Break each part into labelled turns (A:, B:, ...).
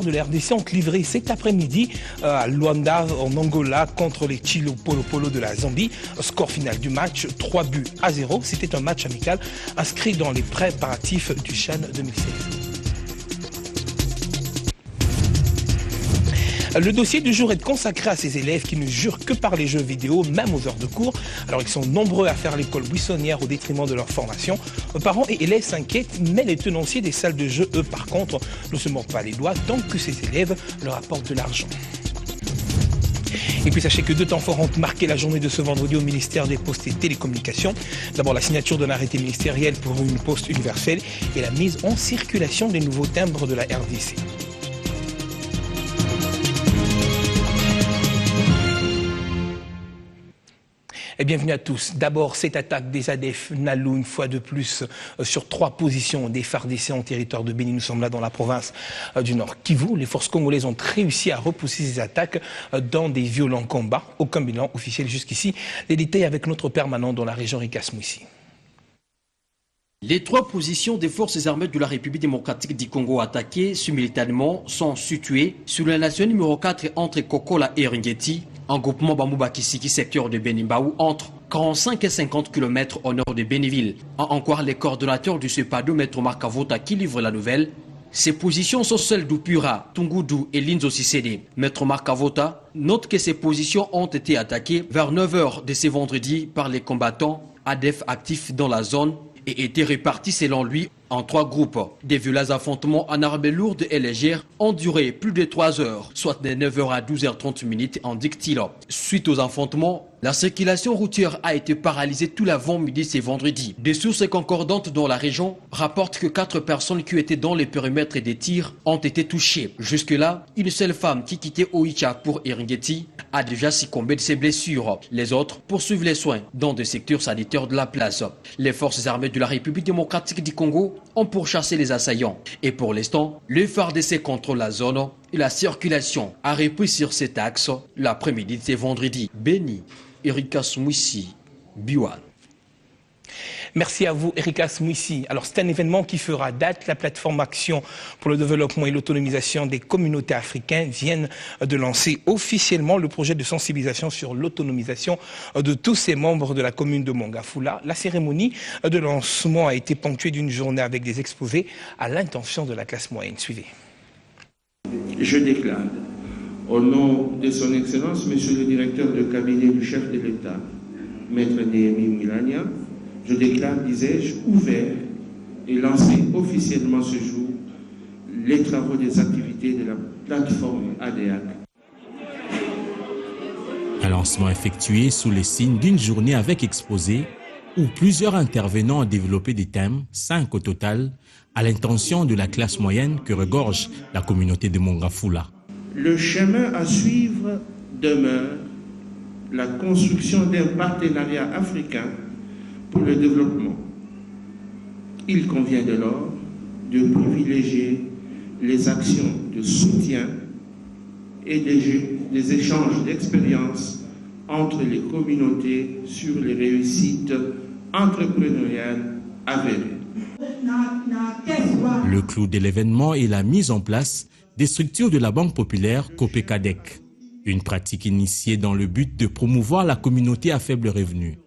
A: de la RDC ont livré cet après-midi à Luanda en Angola contre les Chilo Polo Polo de la Zambie. Score final du match 3-0. C'était un match amical inscrit dans les préparatifs du CHAN 2016. Le dossier du jour est consacré à ces élèves qui ne jurent que par les jeux vidéo, même aux heures de cours. Alors ils sont nombreux à faire l'école buissonnière au détriment de leur formation. Parents et élèves s'inquiètent, mais les tenanciers des salles de jeu, eux par contre, ne se mordent pas les doigts tant que ces élèves leur apportent de l'argent. Et puis sachez que deux temps forts ont marqué la journée de ce vendredi au ministère des Postes et Télécommunications. D'abord la signature d'un arrêté ministériel pour une poste universelle et la mise en circulation des nouveaux timbres de la RDC. Et bienvenue à tous. D'abord, cette attaque des ADF Nalu, une fois de plus, sur 3 positions des FARDC en territoire de Béni. Nous sommes là dans la province du Nord Kivu. Les forces congolaises ont réussi à repousser ces attaques dans des violents combats. Aucun bilan officiel jusqu'ici. Les détails avec notre permanent dans la région Rikas Mouissi.
B: Les 3 positions des forces armées de la République démocratique du Congo attaquées simultanément sont situées sur la nation numéro 4 entre Kokola et Ringeti, en groupement Bamouba Kisiki, secteur de Benimbaou, entre 45 et 50 km au nord de Béniville. Encore les coordonnateurs du CEPADO, Maître Markavota, qui livre la nouvelle. Ces positions sont celles d'Upura, Tungudu et Linzo Sissede. Maître Markavota note que ces positions ont été attaquées vers 9 h de ce vendredi par les combattants ADF actifs dans la zone et étaient répartis selon lui en 3 groupes. Des violents affrontements en armée lourde et légère ont duré plus de 3 heures, soit de 9 h à 12 h 30 indique-t-il. Suite aux affrontements, la circulation routière a été paralysée tout l'avant-midi ce vendredi. Des sources concordantes dans la région rapportent que 4 personnes qui étaient dans les périmètres des tirs ont été touchées. Jusque-là, une seule femme qui quittait Oicha pour Eringeti a déjà succombé de ses blessures. Les autres poursuivent les soins dans des secteurs sanitaires de la place. Les forces armées de la République démocratique du Congo ont pourchassé les assaillants. Et pour l'instant, le FARDC contrôle la zone et la circulation a repris sur cet axe l'après-midi de ce vendredi. Béni, Erika Smouissi, Biwan.
A: Merci à vous, Erika Smouissi. Alors, c'est un événement qui fera date. La plateforme Action pour le développement et l'autonomisation des communautés africaines vient de lancer officiellement le projet de sensibilisation sur l'autonomisation de tous ces membres de la commune de Mongafula. La cérémonie de lancement a été ponctuée d'une journée avec des exposés à l'intention de la classe moyenne. Suivez.
C: Je déclare, au nom de son Excellence, Monsieur le directeur de cabinet du chef de l'État, Maître Néhémie Mwilania, je déclare, disais-je, ouvert et lancé officiellement ce jour les travaux des activités de la plateforme ADEAC.
D: Un lancement effectué sous les signes d'une journée avec exposé où plusieurs intervenants ont développé des thèmes, 5 au total, à l'intention de la classe moyenne que regorge la communauté de Mongafula.
C: Le chemin à suivre demeure la construction d'un partenariat africain pour le développement. Il convient dès lors de privilégier les actions de soutien et des échanges d'expériences entre les communautés sur les réussites entrepreneuriales avérées.
D: Le clou de l'événement est la mise en place des structures de la Banque populaire Copecadec, une pratique initiée dans le but de promouvoir la communauté à faible revenu.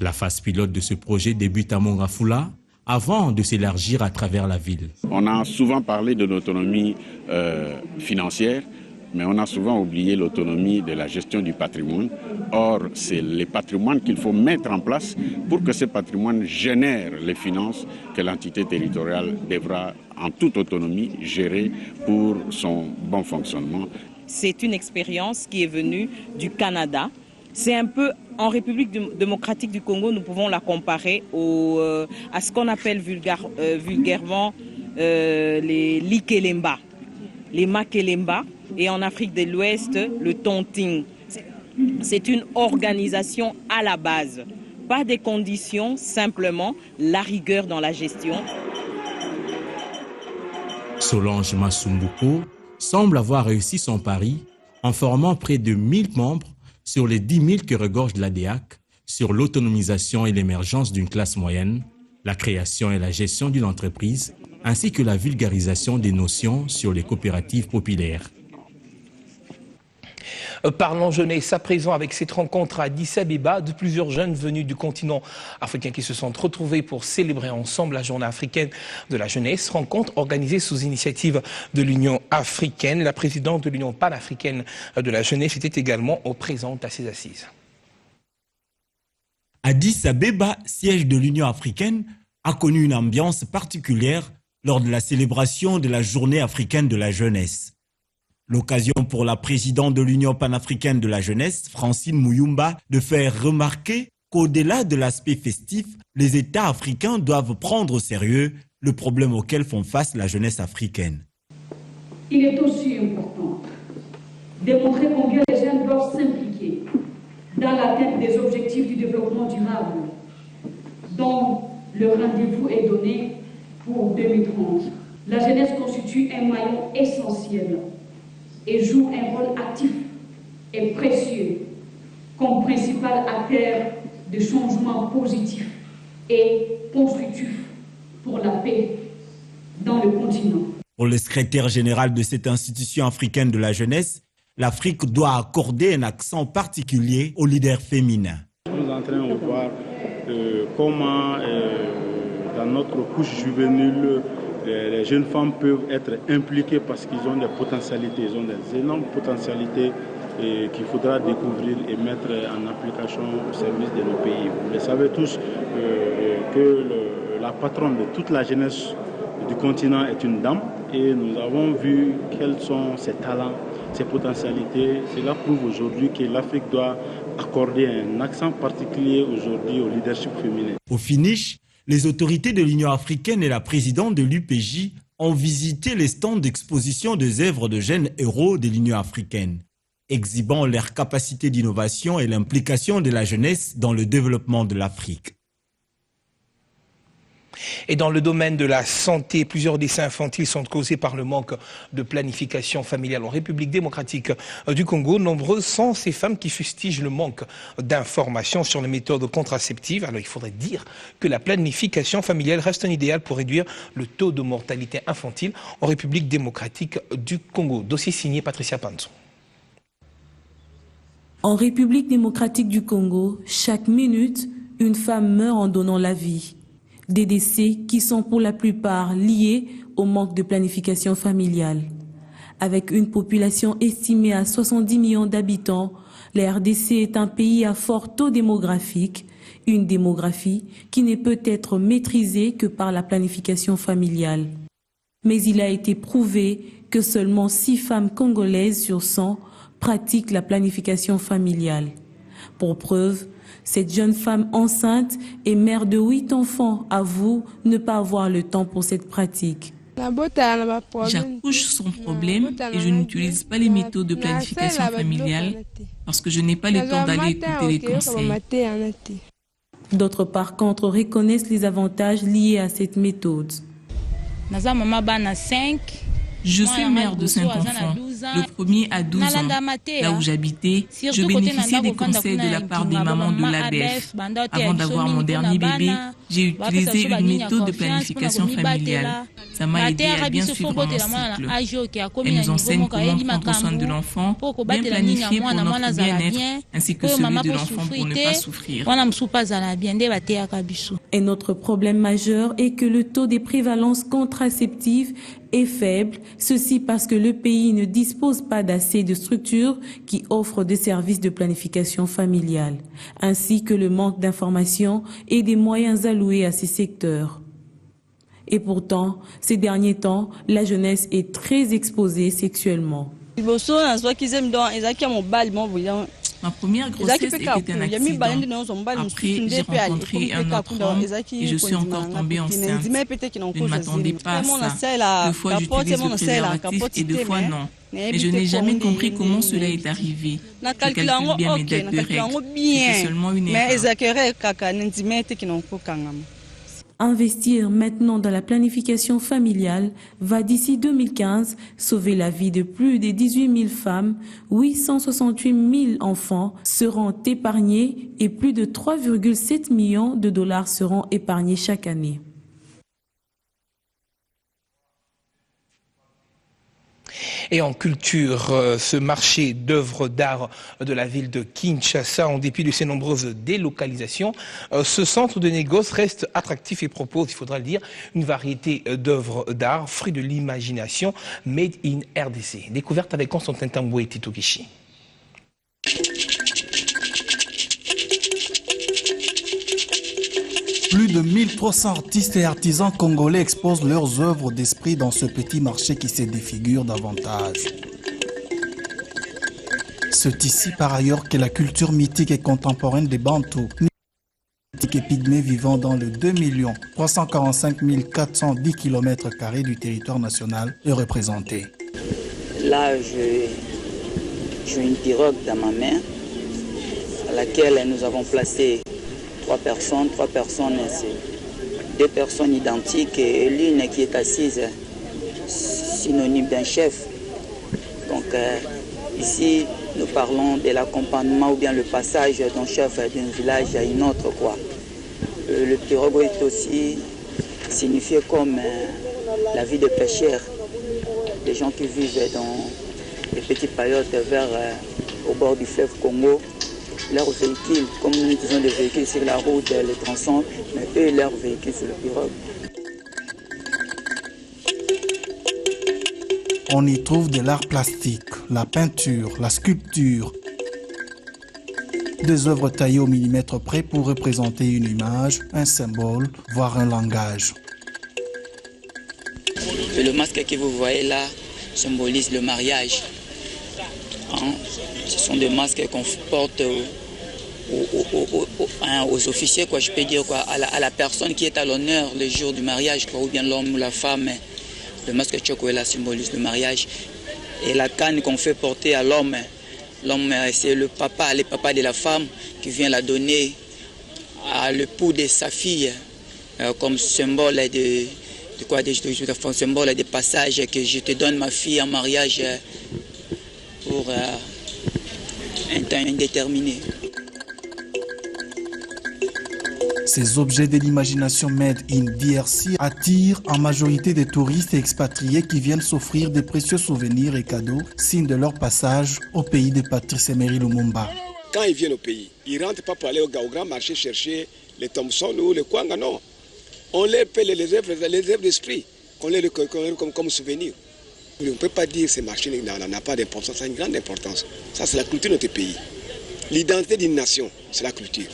D: La phase pilote de ce projet débute à Mongafula avant de s'élargir à travers la ville.
E: On a souvent parlé de l'autonomie financière, mais on a souvent oublié l'autonomie de la gestion du patrimoine. Or, c'est le patrimoine qu'il faut mettre en place pour que ce patrimoine génère les finances que l'entité territoriale devra, en toute autonomie, gérer pour son bon fonctionnement.
F: C'est une expérience qui est venue du Canada. C'est un peu, en République démocratique du Congo, nous pouvons la comparer à ce qu'on appelle vulgairement les Likelemba, les Makelemba, et en Afrique de l'Ouest, le Tonting. C'est une organisation à la base, pas des conditions, simplement la rigueur dans la gestion.
D: Solange Masumbuko semble avoir réussi son pari en formant près de 1000 membres sur les 10 000 que regorge l'ADEAC, sur l'autonomisation et l'émergence d'une classe moyenne, la création et la gestion d'une entreprise, ainsi que la vulgarisation des notions sur les coopératives populaires.
A: Parlons jeunesse à présent avec cette rencontre à Addis Abeba de plusieurs jeunes venus du continent africain qui se sont retrouvés pour célébrer ensemble la journée africaine de la jeunesse. Rencontre organisée sous initiative de l'Union africaine. La présidente de l'Union panafricaine de la jeunesse était également présente à ces assises.
G: Addis Abeba, siège de l'Union africaine, a connu une ambiance particulière lors de la célébration de la journée africaine de la jeunesse. L'occasion pour la présidente de l'Union panafricaine de la jeunesse, Francine Muyumba, de faire remarquer qu'au-delà de l'aspect festif, les États africains doivent prendre au sérieux le problème auquel font face la jeunesse africaine.
H: Il est aussi important de montrer combien les jeunes doivent s'impliquer dans l'atteinte des objectifs du développement durable, dont le rendez-vous est donné pour 2030. La jeunesse constitue un maillon essentiel et joue un rôle actif et précieux comme principal acteur de changements positifs et constructifs pour la paix dans le continent.
G: Pour le secrétaire général de cette institution africaine de la jeunesse, l'Afrique doit accorder un accent particulier aux leaders féminins.
I: Nous sommes en train de voir comment dans notre couche juvénile, les jeunes femmes peuvent être impliquées parce qu'ils ont des potentialités, ils ont des énormes potentialités qu'il faudra découvrir et mettre en application au service de nos pays. Vous le savez tous que la patronne de toute la jeunesse du continent est une dame et nous avons vu quels sont ses talents, ses potentialités. Cela prouve aujourd'hui que l'Afrique doit accorder un accent particulier aujourd'hui au leadership féminin.
G: Au finish, les autorités de l'Union africaine et la présidente de l'UPJ ont visité les stands d'exposition des œuvres de jeunes héros de l'Union africaine, exhibant leur capacité d'innovation et l'implication de la jeunesse dans le développement de l'Afrique.
A: Et dans le domaine de la santé, plusieurs décès infantiles sont causés par le manque de planification familiale. En République démocratique du Congo, nombreuses sont ces femmes qui fustigent le manque d'informations sur les méthodes contraceptives. Alors il faudrait dire que la planification familiale reste un idéal pour réduire le taux de mortalité infantile en République démocratique du Congo. Dossier signé Patricia Panzo.
J: En République démocratique du Congo, chaque minute, une femme meurt en donnant la vie. Des décès qui sont pour la plupart liés au manque de planification familiale. Avec une population estimée à 70 millions d'habitants, la RDC est un pays à fort taux démographique, une démographie qui ne peut être maîtrisée que par la planification familiale. Mais il a été prouvé que seulement 6 femmes congolaises sur 100 pratiquent la planification familiale. Pour preuve, cette jeune femme enceinte et mère de 8 enfants avoue ne pas avoir le temps pour cette pratique.
K: J'accouche sans problème et je n'utilise pas les méthodes de planification familiale parce que je n'ai pas le temps d'aller écouter les conseils.
J: D'autres par contre reconnaissent les avantages liés à cette méthode.
K: Je suis mère de 5 enfants. Le premier a 12 ans. Là où j'habitais, je bénéficiais des conseils de la part des mamans de l'ABF. Avant d'avoir mon dernier bébé, j'ai utilisé une méthode de planification familiale. Ça m'a aidé à bien suivre mon cycle. Elle nous enseigne comment prendre soin de l'enfant, bien planifier pour notre bien-être, ainsi que celui de l'enfant pour ne pas souffrir.
J: Un autre problème majeur est que le taux des prévalences contraceptives est faible, ceci parce que le pays ne dispose pas d'assez de structures qui offrent des services de planification familiale, ainsi que le manque d'informations et des moyens alloués à ces secteurs. Et pourtant, ces derniers temps, la jeunesse est très exposée sexuellement.
K: Ma première grossesse était un accident. Après, j'ai rencontré un autre homme et je suis encore tombée enceinte. Je ne m'attendais pas à ça. 2 fois j'utilise le préservatif et 2 fois non. Mais je n'ai jamais compris comment cela est arrivé. Je calcule bien mes dates de règles. C'était seulement une erreur.
J: Investir maintenant dans la planification familiale va d'ici 2015 sauver la vie de plus de 18 000 femmes, 868 000 enfants seront épargnés et plus de 3,7 millions de dollars seront épargnés chaque année.
A: Et en culture, ce marché d'œuvres d'art de la ville de Kinshasa, en dépit de ses nombreuses délocalisations, ce centre de négoce reste attractif et propose, il faudra le dire, une variété d'œuvres d'art, fruits de l'imagination, made in RDC. Découverte avec Constantin Tamboué et Tito Kishi.
L: Plus de 1300 artistes et artisans congolais exposent leurs œuvres d'esprit dans ce petit marché qui se défigure davantage. C'est ici par ailleurs que la culture mythique et contemporaine des Bantous, mythiques et pygmées vivant dans le 2 345 410 km² du territoire national est représentée.
M: Là, j'ai une pirogue dans ma main à laquelle nous avons placé trois personnes, c'est deux personnes identiques et l'une qui est assise, synonyme d'un chef. Donc ici, nous parlons de l'accompagnement ou bien le passage d'un chef d'un village à une autre, quoi. Le pirogue est aussi signifié comme la vie des pêcheurs, des gens qui vivent dans les petits paillotes vers au bord du fleuve Congo. Leurs véhicules, comme nous disons des véhicules sur la route, les tronçons, mais eux, leurs véhicules sur le pirogue.
L: On y trouve de l'art plastique, la peinture, la sculpture, des œuvres taillées au millimètre près pour représenter une image, un symbole, voire un langage.
M: Le masque que vous voyez là symbolise le mariage. Ce sont des masques qu'on porte aux officiers, quoi, je peux dire, quoi, à la personne qui est à l'honneur le jour du mariage, quoi, ou bien l'homme ou la femme. Le masque Tchokouela symbolise le mariage. Et la canne qu'on fait porter à l'homme, c'est le papa de la femme qui vient la donner à l'époux de sa fille comme symbole symbole de passage, que je te donne ma fille en mariage pour un temps indéterminé.
L: Ces objets de l'imagination made in DRC attirent en majorité des touristes et expatriés qui viennent s'offrir des précieux souvenirs et cadeaux, signe de leur passage au pays de Patrice Emery Lumumba.
N: Quand ils viennent au pays, ils ne rentrent pas pour aller au grand marché chercher les Thompson ou les Kwanga, non. On les paie les œuvres d'esprit, qu'on les comme souvenir. On ne peut pas dire que ces marchés n'ont pas d'importance, ça a une grande importance. Ça, c'est la culture de notre pays. L'identité d'une nation, c'est la culture.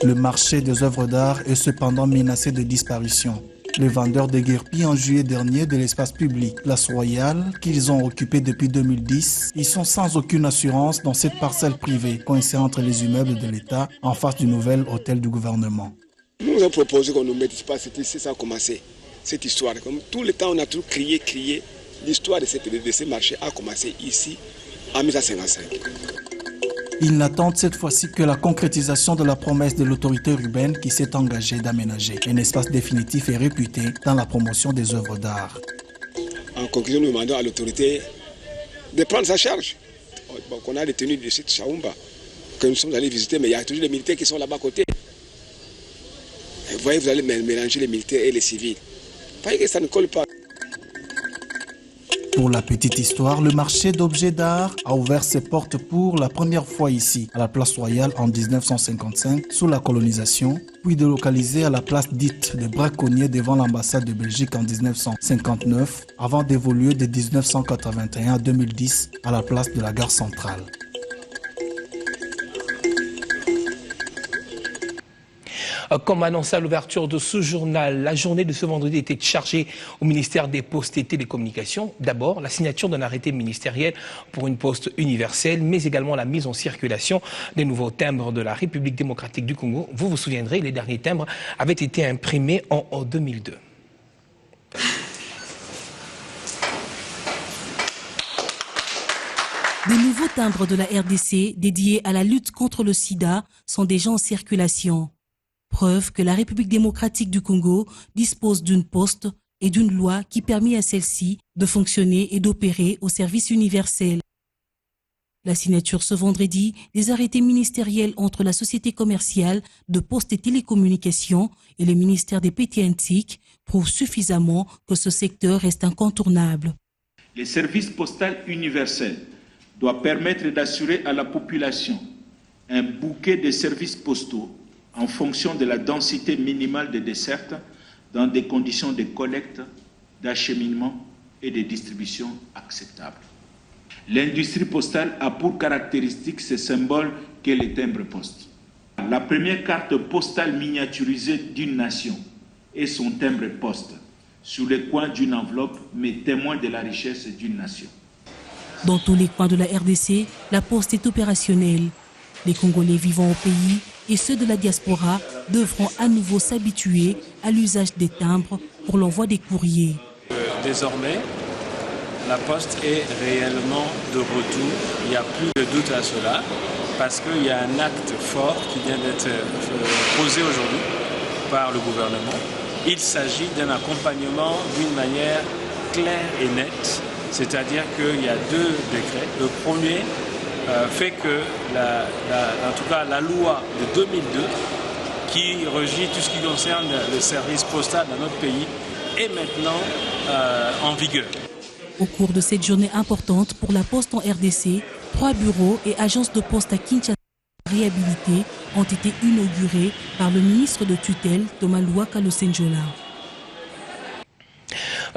L: Le marché des œuvres d'art est cependant menacé de disparition. Les vendeurs déguerpis en juillet dernier de l'espace public Place Royale, qu'ils ont occupé depuis 2010, ils sont sans aucune assurance dans cette parcelle privée coincée entre les immeubles de l'État en face du nouvel hôtel du gouvernement.
N: Nous avons proposé qu'on nous mette pas ici, ça a commencé, cette histoire. Comme tout le temps, on a toujours crié. L'histoire de ces marchés a commencé ici, en 1955.
L: Ils n'attendent cette fois-ci que la concrétisation de la promesse de l'autorité urbaine qui s'est engagée d'aménager un espace définitif et réputé dans la promotion des œuvres d'art.
N: En conclusion, nous demandons à l'autorité de prendre sa charge. Donc, on a détenu du site Chaoumba, que nous sommes allés visiter, mais il y a toujours les militaires qui sont là-bas à côté. Et vous voyez, vous allez mélanger les militaires et les civils. Vous voyez que ça ne colle pas.
L: Pour la petite histoire, le marché d'objets d'art a ouvert ses portes pour la première fois ici, à la place Royale en 1955, sous la colonisation, puis délocalisé à la place dite de Braconnier devant l'ambassade de Belgique en 1959, avant d'évoluer de 1981 à 2010 à la place de la gare centrale.
A: Comme annoncé à l'ouverture de ce journal, la journée de ce vendredi était chargée au ministère des Postes et Télécommunications. D'abord, la signature d'un arrêté ministériel pour une poste universelle, mais également la mise en circulation des nouveaux timbres de la République démocratique du Congo. Vous vous souviendrez, les derniers timbres avaient été imprimés en 2002.
J: De nouveaux timbres de la RDC dédiés à la lutte contre le sida sont déjà en circulation. Preuve que la République démocratique du Congo dispose d'une poste et d'une loi qui permet à celle-ci de fonctionner et d'opérer au service universel. La signature ce vendredi des arrêtés ministériels entre la Société commerciale de Postes et Télécommunications et le ministère des PTNTIC
O: prouvent suffisamment que ce secteur reste incontournable.
P: Le service postal universel doit permettre d'assurer à la population un bouquet de services postaux en fonction de la densité minimale des dessertes dans des conditions de collecte, d'acheminement et de distribution acceptables. L'industrie postale a pour caractéristique ce symbole qu'est le timbre-poste. La première carte postale miniaturisée d'une nation est son timbre-poste, sur le coin d'une enveloppe, mais témoin de la richesse d'une nation.
J: Dans tous les coins de la RDC, la poste est opérationnelle. Les Congolais vivant au pays et ceux de la diaspora devront à nouveau s'habituer à l'usage des timbres pour l'envoi des courriers.
Q: Désormais, la poste est réellement de retour. Il n'y a plus de doute à cela, parce qu'il y a un acte fort qui vient d'être posé aujourd'hui par le gouvernement. Il s'agit d'un accompagnement d'une manière claire et nette, c'est-à-dire qu'il y a 2 décrets. Le premier fait que en tout cas la loi de 2002 qui régit tout ce qui concerne le service postal dans notre pays est maintenant en vigueur.
J: Au cours de cette journée importante pour la poste en RDC, 3 bureaux et agences de poste à Kinshasa réhabilités ont été inaugurés par le ministre de tutelle Thomas Louaka Losenjola.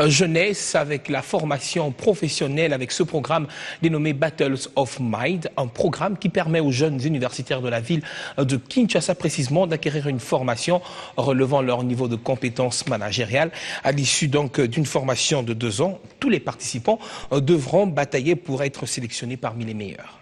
A: Jeunesse avec la formation professionnelle avec ce programme dénommé Battles of Mind, un programme qui permet aux jeunes universitaires de la ville de Kinshasa précisément d'acquérir une formation relevant leur niveau de compétences managériales. À l'issue donc d'une formation de 2 ans, tous les participants devront batailler pour être sélectionnés parmi les meilleurs.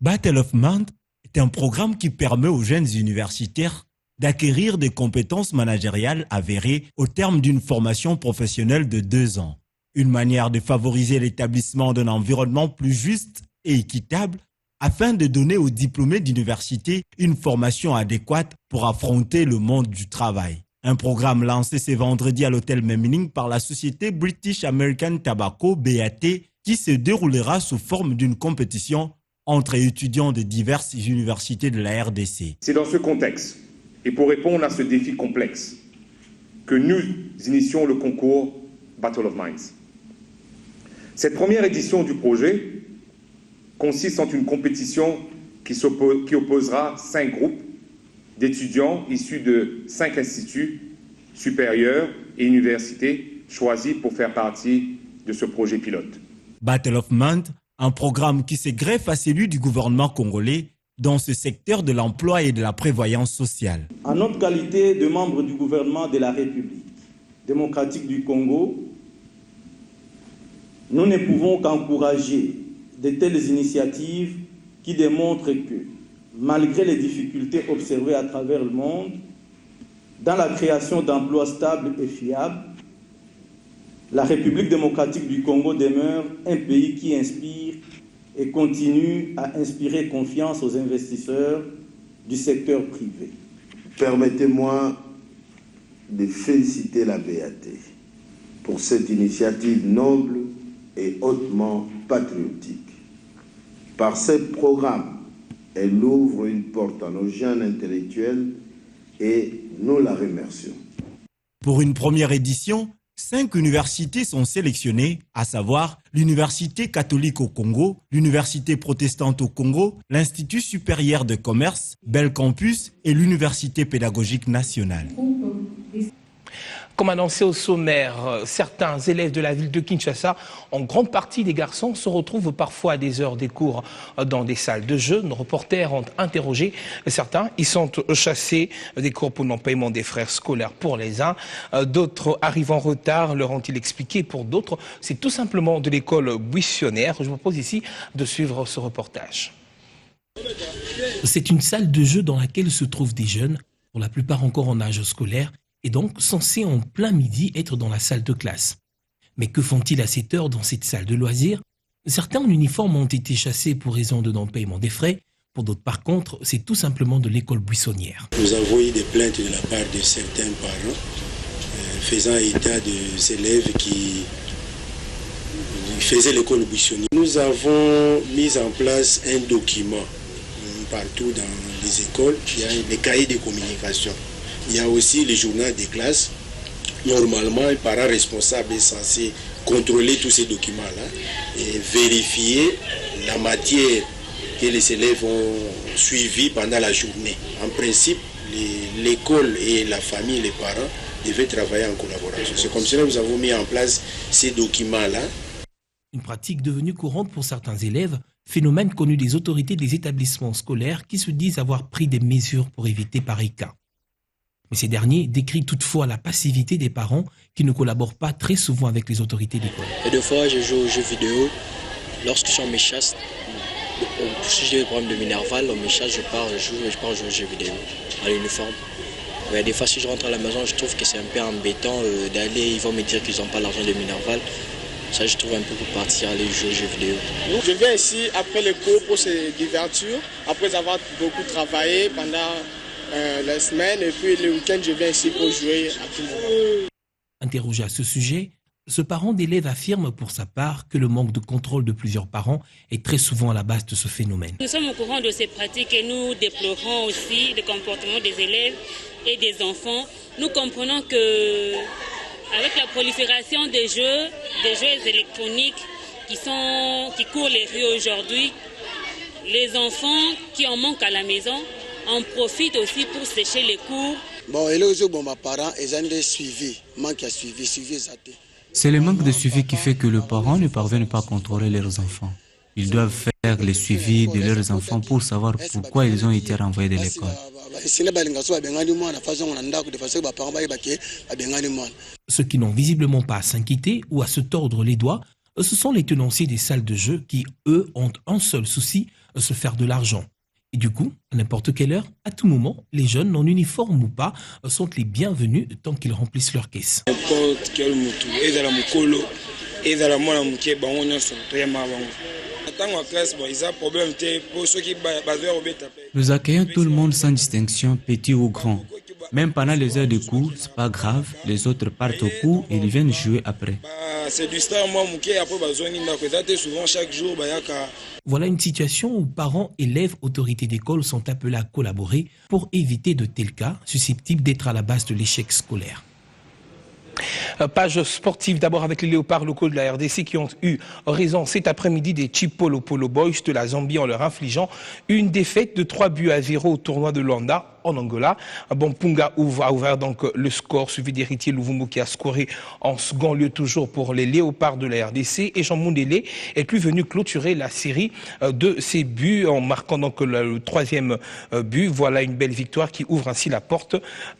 G: Battle of Mind est un programme qui permet aux jeunes universitaires d'acquérir des compétences managériales avérées au terme d'une formation professionnelle de 2 ans. Une manière de favoriser l'établissement d'un environnement plus juste et équitable afin de donner aux diplômés d'université une formation adéquate pour affronter le monde du travail. Un programme lancé ce vendredi à l'hôtel Memling par la société British American Tobacco, BAT, qui se déroulera sous forme d'une compétition entre étudiants de diverses universités de la RDC.
R: C'est dans ce contexte et pour répondre à ce défi complexe que nous initions le concours Battle of Minds. Cette première édition du projet consiste en une compétition qui opposera 5 groupes d'étudiants issus de 5 instituts supérieurs et universités choisis pour faire partie de ce projet pilote.
G: Battle of Mind, un programme qui se greffe à celui du gouvernement congolais dans ce secteur de l'emploi et de la prévoyance sociale.
S: En notre qualité de membre du gouvernement de la République démocratique du Congo, nous ne pouvons qu'encourager de telles initiatives qui démontrent que, malgré les difficultés observées à travers le monde, dans la création d'emplois stables et fiables, la République démocratique du Congo demeure un pays qui inspire et continue à inspirer confiance aux investisseurs du secteur privé.
T: Permettez-moi de féliciter la BAT pour cette initiative noble et hautement patriotique. Par ce programme, elle ouvre une porte à nos jeunes intellectuels et nous la remercions.
G: Pour une première édition, 5 universités sont sélectionnées, à savoir l'Université catholique au Congo, l'Université protestante au Congo, l'Institut supérieur de commerce, Bell Campus et l'Université pédagogique nationale.
A: Comme annoncé au sommaire, certains élèves de la ville de Kinshasa, en grande partie des garçons, se retrouvent parfois à des heures des cours dans des salles de jeu. Nos reporters ont interrogé certains. Ils sont chassés des cours pour non-paiement des frais scolaires pour les uns. D'autres arrivent en retard, leur ont-ils expliqué. Pour d'autres, c'est tout simplement de l'école buissonnière. Je vous propose ici de suivre ce reportage.
U: C'est une salle de jeu dans laquelle se trouvent des jeunes, pour la plupart encore en âge scolaire, et donc censés en plein midi être dans la salle de classe. Mais que font-ils à cette heure dans cette salle de loisirs? Certains en uniforme ont été chassés pour raison de non-paiement des frais. Pour d'autres, par contre, c'est tout simplement de l'école buissonnière.
V: Nous avons eu des plaintes de la part de certains parents faisant état des élèves qui faisaient l'école buissonnière. Nous avons mis en place un document partout dans les écoles. Il y a les cahiers de communication. Il y a aussi le journal des classes Normalement, un parent responsable est censé contrôler tous ces documents-là et vérifier la matière que les élèves ont suivie pendant la journée. En principe, l'école et la famille, les parents devaient travailler en collaboration. C'est comme cela que nous avons mis en place ces documents-là.
U: Une pratique devenue courante pour certains élèves, phénomène connu des autorités des établissements scolaires qui se disent avoir pris des mesures pour éviter pareil cas. Mais ces derniers décrivent toutefois la passivité des parents qui ne collaborent pas très souvent avec les autorités d'école.
B: Et des fois, je joue aux jeux vidéo. Lorsque je suis en mes chasses, si j'ai des problèmes de Minerval, on me chasse, je pars jouer aux jeux vidéo, à l'uniforme. Mais des fois, si je rentre à la maison, je trouve que c'est un peu embêtant d'aller, ils vont me dire qu'ils n'ont pas l'argent de Minerval. Ça, je trouve un peu pour partir aller jouer aux jeux vidéo.
C: Je viens ici après les cours pour se divertir, après avoir beaucoup travaillé pendant la semaine, et puis le week-end, je viens ici pour jouer à tout moment.
U: Interrogé à ce sujet, ce parent d'élève affirme pour sa part que le manque de contrôle de plusieurs parents est très souvent à la base de ce phénomène.
W: Nous sommes au courant de ces pratiques et nous déplorons aussi le comportement des élèves et des enfants. Nous comprenons que avec la prolifération des jeux électroniques qui courent les rues aujourd'hui, les enfants qui en manquent à la maison en profitent aussi pour sécher les cours.
X: C'est le manque de suivi qui fait que les parents ne parviennent pas à contrôler leurs enfants. Ils doivent faire les suivis de leurs enfants pour savoir pourquoi ils ont été renvoyés de l'école.
U: Ceux qui n'ont visiblement pas à s'inquiéter ou à se tordre les doigts, ce sont les tenanciers des salles de jeu qui, eux, ont un seul souci, se faire de l'argent. Et du coup, à n'importe quelle heure, à tout moment, les jeunes, en uniforme ou pas, sont les bienvenus tant qu'ils remplissent leur caisse.
X: Nous accueillons tout le monde sans distinction, petit ou grand. Même pendant les heures de cours, c'est pas grave, les autres partent au cours et ils viennent jouer après.
U: Voilà une situation où parents, élèves, autorités d'école sont appelés à collaborer pour éviter de tels cas susceptibles d'être à la base de l'échec scolaire.
A: Page sportive d'abord avec les léopards locaux de la RDC qui ont eu raison cet après-midi des Chipolo Polo Boys de la Zambie en leur infligeant une défaite de 3-0 au tournoi de Luanda en Angola. Punga a ouvert donc le score, suivi d'Héritier Louvumbo qui a scoré en second lieu toujours pour les léopards de la RDC, et Jean Mundele est plus venu clôturer la série de ses buts en marquant donc le troisième but. Voilà une belle victoire qui ouvre ainsi la porte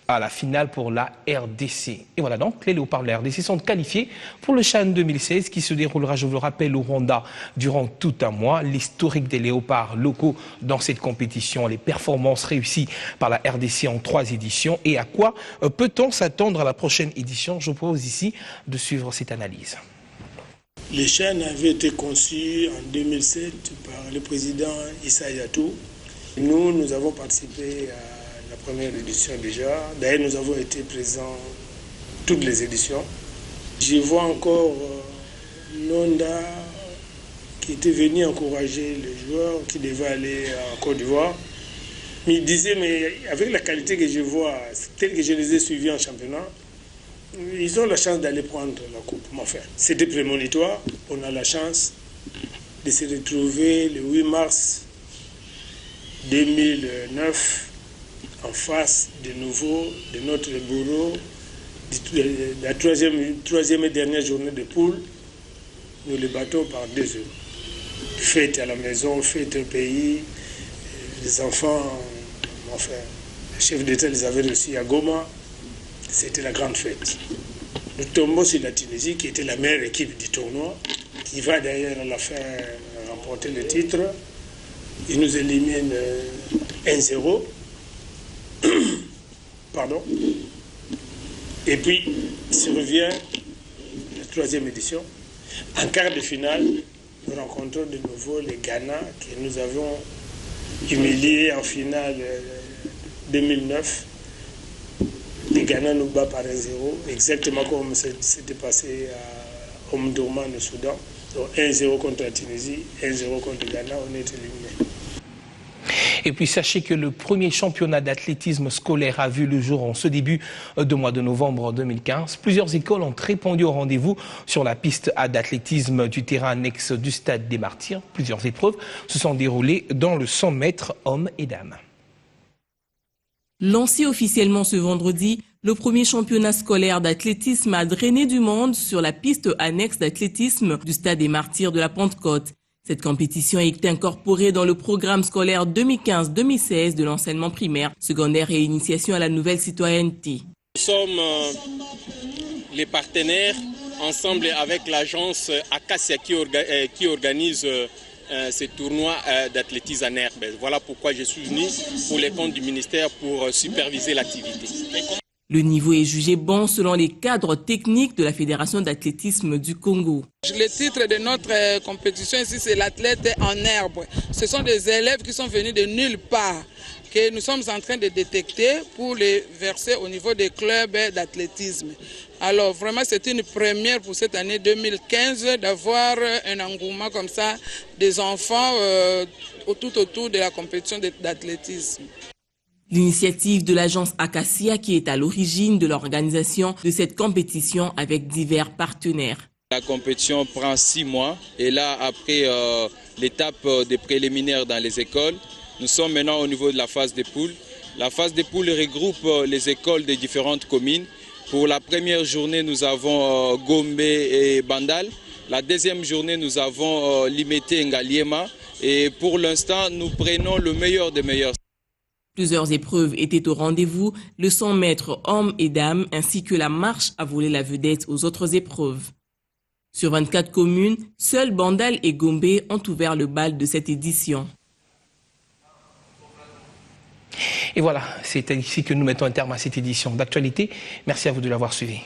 A: à la finale pour la RDC. Et voilà donc, les léopards de la RDC sont qualifiés pour le CHAN 2016 qui se déroulera, je vous le rappelle, au Rwanda durant tout un mois. L'historique des léopards locaux dans cette compétition, les performances réussies par la RDC en 3 éditions, et à quoi peut-on s'attendre à la prochaine édition? Je propose ici de suivre cette analyse.
V: Le CHAN avait été conçu en 2007 par le président Issa Yatou. Nous avons participé à la première édition déjà. D'ailleurs, nous avons été présents toutes les éditions. Je vois encore Nonda qui était venu encourager les joueurs qui devaient aller en Côte d'Ivoire. Mais il disait, mais avec la qualité que je vois, telle que je les ai suivis en championnat, ils ont la chance d'aller prendre la coupe. Mais enfin, c'était prémonitoire. On a la chance de se retrouver le 8 mars 2009 en face de nouveau de notre bourreau, de la troisième et dernière journée de poule. Nous les battons par 2-0. Fête à la maison, fête au pays. Les enfants, enfin, le chef d'État les avait reçus à Goma. C'était la grande fête. Nous tombons sur la Tunisie, qui était la meilleure équipe du tournoi, qui va d'ailleurs à la fin remporter le titre. Ils nous éliminent 1-0. Pardon. Et puis, il revient la troisième édition. En quart de finale, nous rencontrons de nouveau les Ghana que nous avons humiliés en finale 2009. Les Ghana nous battent par 1-0, exactement comme c'était passé à Omdurman au Soudan. Donc 1-0 contre la Tunisie, 1-0 contre le Ghana, on est éliminé.
A: Et puis sachez que le premier championnat d'athlétisme scolaire a vu le jour en ce début de mois de novembre 2015. Plusieurs écoles ont répondu au rendez-vous sur la piste d'athlétisme du terrain annexe du Stade des Martyrs. Plusieurs épreuves se sont déroulées dans le 100 mètres hommes et dames.
K: Lancé officiellement ce vendredi, le premier championnat scolaire d'athlétisme a drainé du monde sur la piste annexe d'athlétisme du Stade des Martyrs de la Pentecôte. Cette compétition a été incorporée dans le programme scolaire 2015-2016 de l'enseignement primaire, secondaire et initiation à la nouvelle citoyenneté.
D: Nous sommes les partenaires, ensemble avec l'agence Acacia qui organise ces tournois d'athlétisme en herbe. Voilà pourquoi je suis venu pour les comptes du ministère pour superviser l'activité.
K: Le niveau est jugé bon selon les cadres techniques de la Fédération d'athlétisme du Congo.
E: Le titre de notre compétition ici, c'est l'athlète en herbe. Ce sont des élèves qui sont venus de nulle part, que nous sommes en train de détecter pour les verser au niveau des clubs d'athlétisme. Alors vraiment, c'est une première pour cette année 2015 d'avoir un engouement comme ça des enfants tout autour de la compétition d'athlétisme.
K: L'initiative de l'agence Acacia qui est à l'origine de l'organisation de cette compétition avec divers partenaires.
F: La compétition prend 6 mois et là, après l'étape des préliminaires dans les écoles, nous sommes maintenant au niveau de la phase des poules. La phase des poules regroupe les écoles des différentes communes. Pour la première journée, nous avons Gombe et Bandal. La deuxième journée, nous avons Limete et Ngaliema. Et pour l'instant, nous prenons le meilleur des meilleurs.
K: Plusieurs épreuves étaient au rendez-vous, le 100 mètres hommes et dames, ainsi que la marche a volé la vedette aux autres épreuves. Sur 24 communes, seuls Bandal et Gombe ont ouvert le bal de cette édition.
A: Et voilà, c'est ici que nous mettons un terme à cette édition d'actualité. Merci à vous de l'avoir suivi.